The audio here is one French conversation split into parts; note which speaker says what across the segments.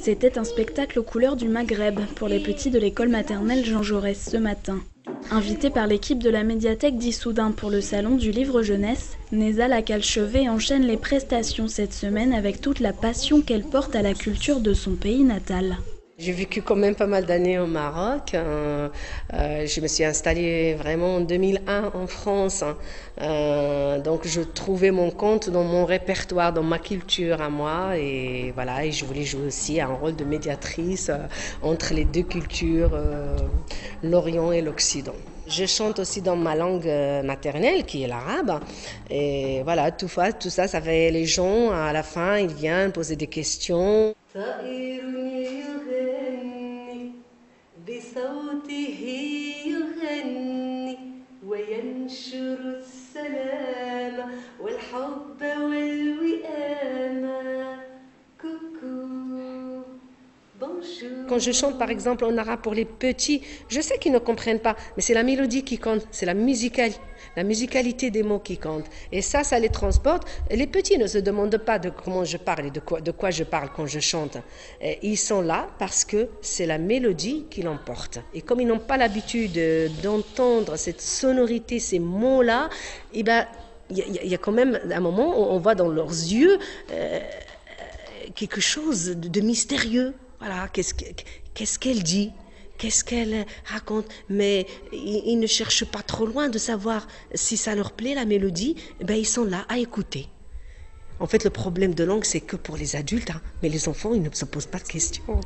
Speaker 1: C'était un spectacle aux couleurs du Maghreb pour les petits de l'école maternelle Jean Jaurès ce matin. Invitée par l'équipe de la médiathèque d'Issoudun pour le salon du livre jeunesse, Neza Lakalchevet enchaîne les prestations cette semaine avec toute la passion qu'elle porte à la culture de son pays natal.
Speaker 2: J'ai vécu quand même pas mal d'années au Maroc. Je me suis installée vraiment en 2001 en France. Donc je trouvais mon compte dans mon répertoire, dans ma culture à moi. Et voilà, et je voulais jouer aussi un rôle de médiatrice entre les deux cultures, l'Orient et l'Occident. Je chante aussi dans ma langue maternelle, qui est l'arabe. Et voilà, tout ça, ça fait les gens, à la fin, ils viennent poser des questions. Quand je chante par exemple en arabe pour les petits, je sais qu'ils ne comprennent pas, mais c'est la mélodie qui compte, c'est la musicalité des mots qui compte. Et ça les transporte. Les petits ne se demandent pas de comment je parle et de quoi je parle quand je chante. Ils sont là parce que c'est la mélodie qui l'emporte. Et comme ils n'ont pas l'habitude d'entendre cette sonorité, ces mots-là, eh ben, il y a quand même un moment où on voit dans leurs yeux quelque chose de mystérieux. Voilà, qu'est-ce qu'elle dit, qu'est-ce qu'elle raconte, mais ils ne cherchent pas trop loin de savoir si ça leur plaît la mélodie, ben ils sont là à écouter. En fait, le problème de langue, c'est que pour les adultes, mais les enfants, ils ne se posent pas de questions.
Speaker 3: Oh,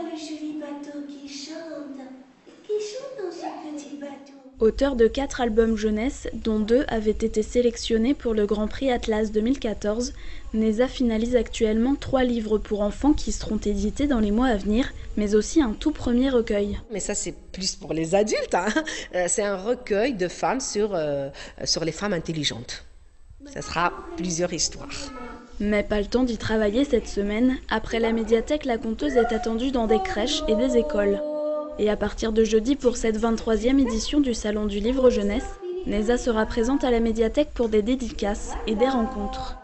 Speaker 3: le joli bateau qui chante dans ce petit bateau.
Speaker 1: Auteur de 4 albums jeunesse, dont 2 avaient été sélectionnés pour le Grand Prix Atlas 2014, Neza finalise actuellement 3 livres pour enfants qui seront édités dans les mois à venir, mais aussi un tout premier recueil.
Speaker 2: Mais ça, c'est plus pour les adultes. C'est un recueil de femmes sur les femmes intelligentes. Ça sera plusieurs histoires.
Speaker 1: Mais pas le temps d'y travailler cette semaine. Après la médiathèque, la conteuse est attendue dans des crèches et des écoles. Et à partir de jeudi pour cette 23e édition du Salon du Livre Jeunesse, Neza sera présente à la médiathèque pour des dédicaces et des rencontres.